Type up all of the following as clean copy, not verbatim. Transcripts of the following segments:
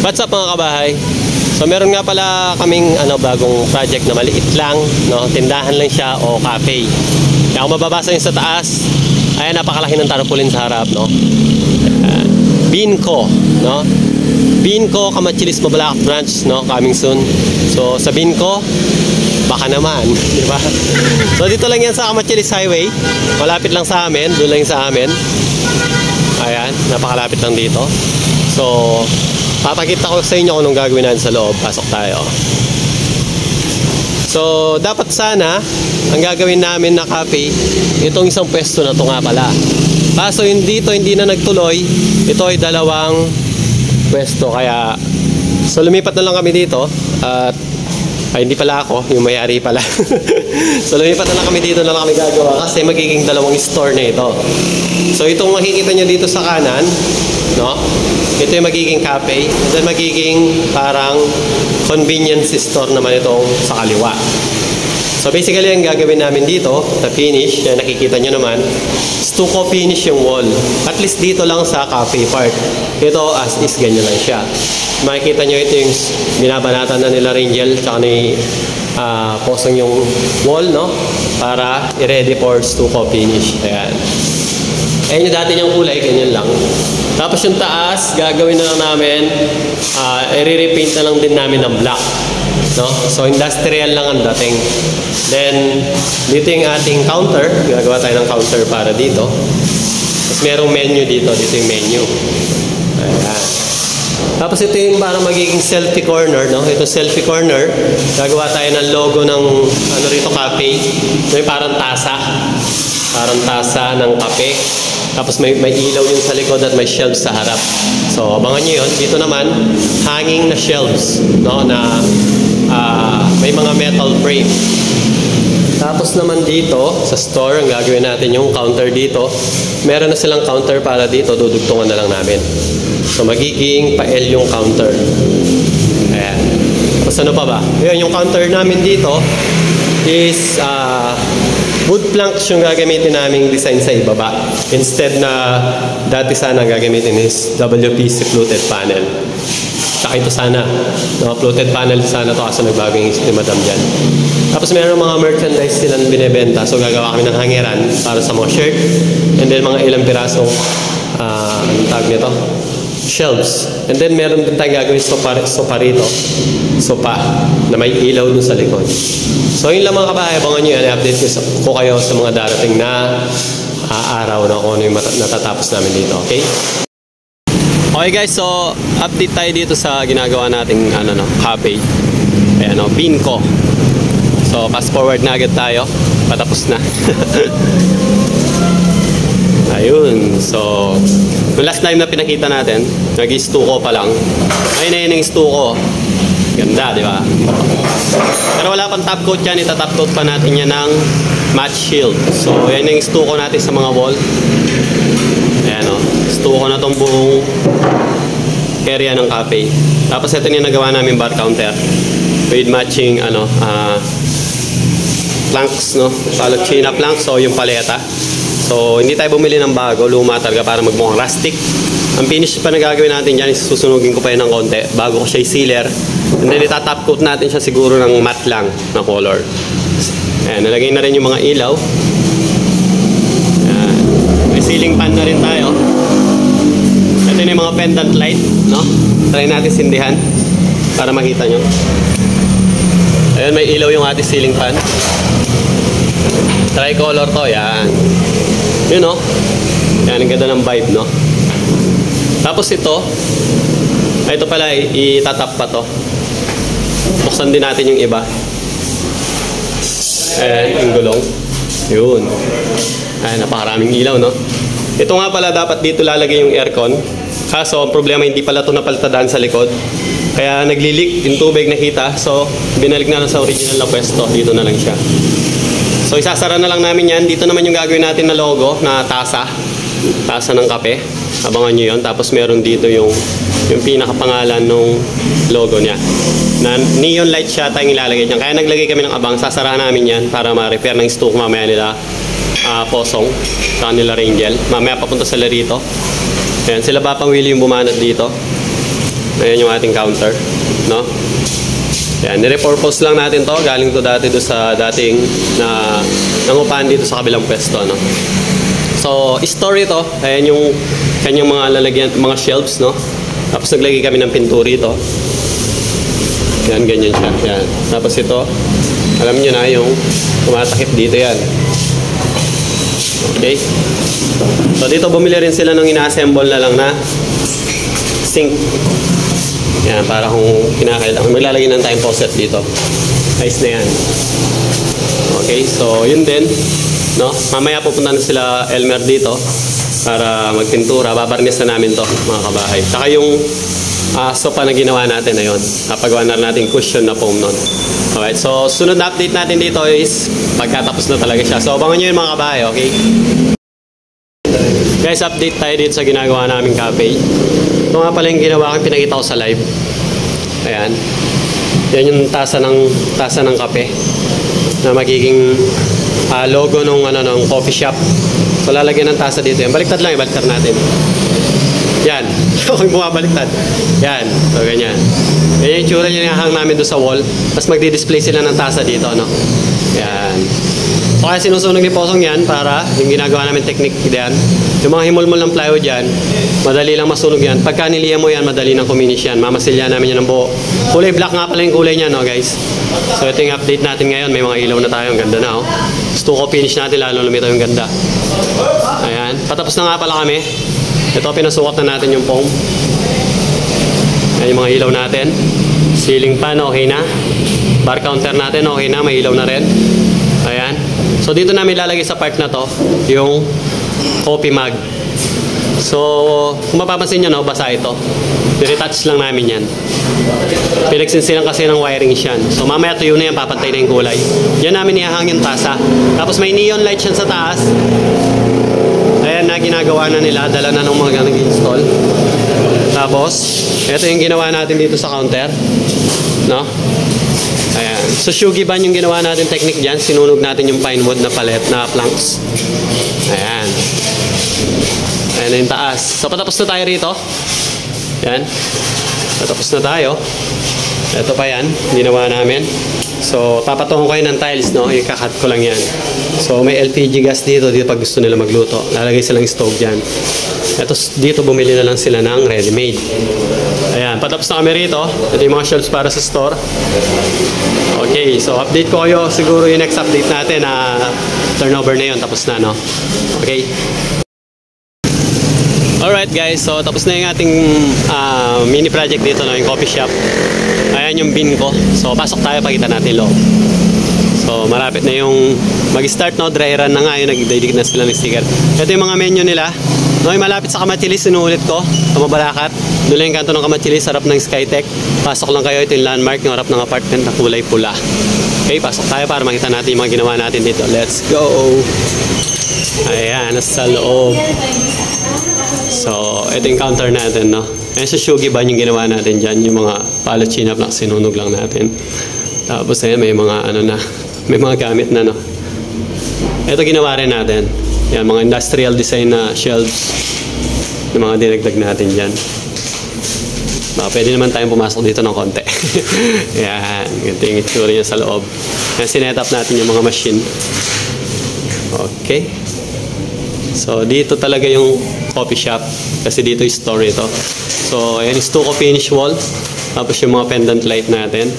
What's up mga kabahay? So meron nga pala kaming bagong project na maliit lang, no? Tindahan lang siya o cafe. Kaya kung mababasa nyo sa taas, ayan, napakalaki ng tarpaulin sa harap, no? Binco, no? Binco Kamachilis Mabalacat branch, no? Coming soon. So sa Binco, baka naman, di ba? So dito lang yan sa Kamachilis Highway. Malapit lang sa amin, doon lang sa amin. Ayan, napakalapit lang dito. So papakita ko sa inyo kung anong gagawin natin sa loob. Pasok tayo. So dapat sana ang gagawin namin na cafe, itong isang pwesto na to nga pala. Kaso dito hindi na nagtuloy. Ito ay dalawang pwesto, kaya so lumipat na lang kami dito. At hindi pala ako, yung may-ari pala. So lumipat na lang kami dito, na lang kami gagawa kasi magiging dalawang store na ito. So itong makikita nyo dito sa kanan, no? Ito yung magiging cafe, then magiging parang convenience store naman itong sa kaliwa. So basically ang gagawin namin dito, na finish, yan nakikita nyo naman, stucco finish yung wall. At least dito lang sa cafe part. Ito as is, ganyan lang siya. Makikita nyo ito yung binabanatan na nila Rangel tsaka ni Posong yung wall, no? Para i-ready for stucco finish. Ayan. Ayan yung dati niyang kulay, ganyan lang. Tapos yung taas, gagawin na lang namin, i-repaint na lang din namin ng black, no? So industrial lang ang dating. Then dito yung ating counter, gagawa tayo ng counter para dito. Tapos merong menu dito, dito yung menu. Ayan. Tapos ito yung para magiging selfie corner, no? Ito selfie corner, gagawa tayo ng logo ng rito, cafe. Ito yung parang tasa. Parang tasa ng kape. Tapos may ilaw yun sa likod at may shelves sa harap. So abangan nyo yun. Dito naman, hanging na shelves, no? Na may mga metal frame. Tapos naman dito, sa store, ang gagawin natin yung counter dito. Meron na silang counter para dito, dudugtungan na lang namin. So magiging pa-L yung counter. Ayan. Tapos ano pa ba? Yun, yung counter namin dito is wood planks yung gagamitin naming design sa ibaba. Instead na dati sana gagamitin is WPC fluted panel. Tsaka ito sana, no, fluted panel sana to kasi nagbago yung isip ni Madam dyan. Tapos meron mga merchandise silang binibenta. So gagawa kami ng hangeran para sa mga shirt. And then mga ilang pirasong anong tawag nito? Shelves. And then meron din tayong gagawin sopa rito. Sopa na may ilaw dun sa likod. So yun lang mga kabahay, abangan nyo yan. I-update ko kayo sa mga darating na araw na kung ano yung natatapos namin dito. Okay? Okay guys, so update tayo dito sa ginagawa nating cafe. Ayan o, Binco. So fast forward na agad tayo. Patapos na. Ayun, so yung last time na pinakita natin, nag-stucco pa lang. Ayun na yun yung stucco. Ganda, di ba? Pero wala pang top coat yan, itatop coat pa natin yan ng matte shield. So yan yung stucco natin sa mga wall. Ayan o, stucco na tong buong area ng cafe. Tapos ito yung nagawa namin bar counter with matching planks, no? China planks, so yung paleta. So, hindi tayo bumili ng bago, luma talaga para magmukhang rustic. Ang finish pa na gagawin natin dyan is susunugin ko pa yun ng konti bago ko siya i-sealer. And then itatop coat natin siya siguro ng matte lang na color. Ayan, nalagay na rin yung mga ilaw. Ayan. May ceiling fan na rin tayo. Ito yung mga pendant light, no? Try natin sindihan para makita nyo. Ayan, may ilaw yung ating ceiling fan. Tricolor to, yan. Yun, no? Yan, ang ganda ng vibe, no? Tapos ito pala, itatap pa to. Buksan din natin yung iba. Ayan, yung gulong. Yun. Ayan, napakaraming ilaw, no? Ito nga pala, dapat dito lalagay yung aircon. Kaso, ang problema, hindi pala ito napaltadaan sa likod. Kaya naglilik yung tubig nakita. So, binalik na lang sa original na pwesto. Dito na lang siya. So isasara na lang namin yan. Dito naman yung gagawin natin na logo na tasa. Tasa ng kape. Abangan nyo yun. Tapos meron dito yung pinakapangalan ng logo niya. Na neon light siya tayong ilalagay dyan. Kaya naglagay kami ng abang. Sasara namin yan para ma-repair ng stock mamaya nila Posong. Saka nila Rangel. Mamaya papunta sila rito. Ayan, sila Papang Willie yung bumanat dito. Ayan yung ating counter, no? Ayan, nire-purpose lang natin to. Galing to dati do sa dating na nangupahan dito sa kabilang pwesto, no? So, story to. Ayan yung kanyang mga lalagyan, mga shelves, no? Tapos naglagay kami ng pintura ito. Yan, ganyan siya. Yan. Tapos ito, alam nyo na yung tumatakip dito yan. Okay? So, dito bumili rin sila ng ina-assemble na lang na sink. Yan, para kung kinakailangan. Maglalagay ng time faucet dito. Ayos na yan. Okay, so yun din. No? Mamaya pupunta na sila Elmer dito para magpintura. Babarnis na namin to, mga kabahay. Saka yung sopa na ginawa natin na yun. Napagawa na natin cushion na foam nun. Alright, so sunod na update natin dito is pagkatapos na talaga siya. So abangan nyo yun, mga kabahay, okay? Guys, update tayo dito sa ginagawa naming cafe. Ito nga pala yung ginawa ko, pinakita ko sa live. Ayan. Yan yung tasa ng kape na magiging logo ng coffee shop. So lalagyan ng tasa dito. Yan. Baliktad lang, baliktad natin. Yan. Huwag bumabaliktad. Yan. So ganyan. Ganyan yung tsura niya hang namin doon sa wall. Tapos magdi-display sila ng tasa dito, no? Yan. So kaya sinusunog ni Posong yan para yung ginagawa namin technique diyan. Yung mga himulmol ng plywood yan, madali lang masunog yan. Pagka niliya mo yan, madali nang kuminis yan. Mamasilya namin yan ng buo. Kulay black nga pala yung kulay niya, no guys? So ito yung update natin ngayon. May mga ilaw na tayo. Ang ganda na, oh. Gusto ko finish natin lalo lumitaw yung ganda. Ayan. Patapos na nga pala kami. Ito, pinasukat na natin yung foam. Ayan yung mga ilaw natin. Ceiling fan, okay na. Bar counter natin, okay na. May ilaw na rin. Ayan. So dito namin lalagay sa part na to yung coffee mug. So kung mapapansin nyo, no, basa ito. I-retouch lang namin yan. Pinagsinsilang kasi ng wiring yan. So mamaya tuyo na yan, papantay na yung kulay. Yan namin ihahang yung tasa. Tapos may neon light yan sa taas. Ayan na, ginagawa na nila. Dala na ng mga nag-install. Tapos ito yung ginawa natin dito sa counter, no? Ayan. So shugi ban yung ginawa natin technique dyan. Sinunog natin yung pine wood na palette na planks. Ayan. Ayan na yung taas. So patapos na tayo rito. Ayan. Patapos na tayo. Ito pa yan. Ginawa namin. So papatungan ko yun ng tiles, no? Ikakat ko lang yan. So may LPG gas dito. Dito pag gusto nila magluto. Lalagay silang stove dyan. Ito, dito bumili na lang sila ng ready-made. Ayan, patapos na kami rito. Ito yung mga shelves para sa store. Okay, so update ko kayo. Siguro yung next update natin na turnover na yun. Tapos na, no? Okay. Alright guys, so tapos na yung ating mini project dito, no? Yung coffee shop. Ayan yung bin ko. So pasok tayo, pakita natin loob. So malapit na yung mag-start, no? Dry run na nga yun. Nag-dedicate na sila ng sticker. Ito yung mga menu nila. No, malapit sa Kamachilis, sinuulit ko, Kamabalakat. Doon lang yung kanto ng Kamachilis, harap ng Skytech. Pasok lang kayo, ito yung landmark, yung harap ng apartment na kulay pula. Okay, pasok tayo para makita natin yung mga ginawa natin dito. Let's go! Ayan, nasa loob. So, ito yung counter natin, no? Ayan sa shugi ban yung ginawa natin dyan, yung mga palo chinap lang, sinunog lang natin. Tapos ayan, may mga may mga gamit na, no? Ito ginawa rin natin. Yan, mga industrial design na shelves na mga dinagdag natin dyan. Pwede naman tayong pumasok dito ng konti. Yan, ganito yung itsura niya sa loob. Yan, sinet up natin yung mga machine. Okay. So, dito talaga yung coffee shop. Kasi dito yung store ito. So, ayan, stucco finish wall. Tapos yung mga pendant light natin.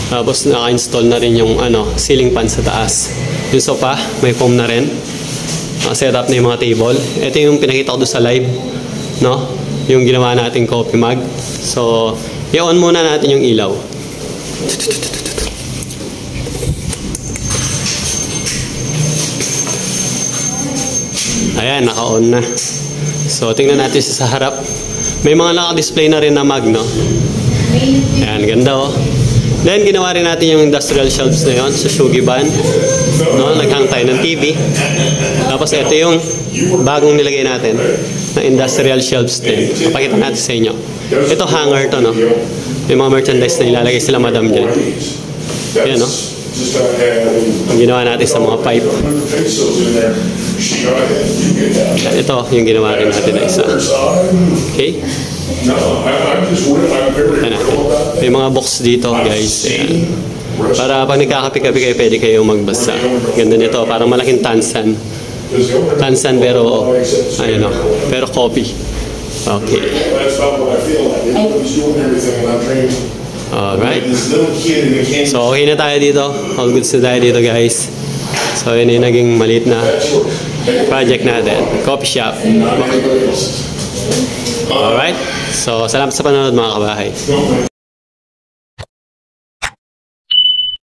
Tapos, naka-install na rin yung ceiling fan sa taas. Yung sofa, may foam na rin. Set up na yung mga table. Ito yung pinakita ko doon sa live, no? Yung ginawa nating coffee mug. So, i-on muna natin yung ilaw. Ayan, naka-on na. So, tingnan natin sa harap. May mga naka-display na rin na mug, no? Ayan, ganda, oh. Then, ginawa rin natin yung industrial shelves na yun sa shugi ban. No? Naghang tayo ng TV. Tapos, ito yung bagong nilagay natin na industrial shelves din. Papakita natin sa inyo. Ito hanger to, no? Yung mga merchandise na ilalagay sila madam dyan. Ayan, no? Yung ginawa natin sa mga pipe. Ito yung ginawa rin natin na isa. Okay? No, I'm just worried. I'm very Ayan real natin. about that. May mga box dito, guys. Ayan. Para pag nagkakape-kape kayo, pwede kayong magbasa. Ganda nito, parang malaking tansan. Tansan pero, ayun o, pero coffee. Okay. That's about what I feel like. Everybody's doing everything, and I'm trained. Alright. This little kid in the Kansas. So, okay na tayo dito. All goods na tayo dito, guys. So, yun yung naging maliit na project natin. Coffee shop. Not anybody else's. Alright. So, salamat sa panonood, mga kabahay.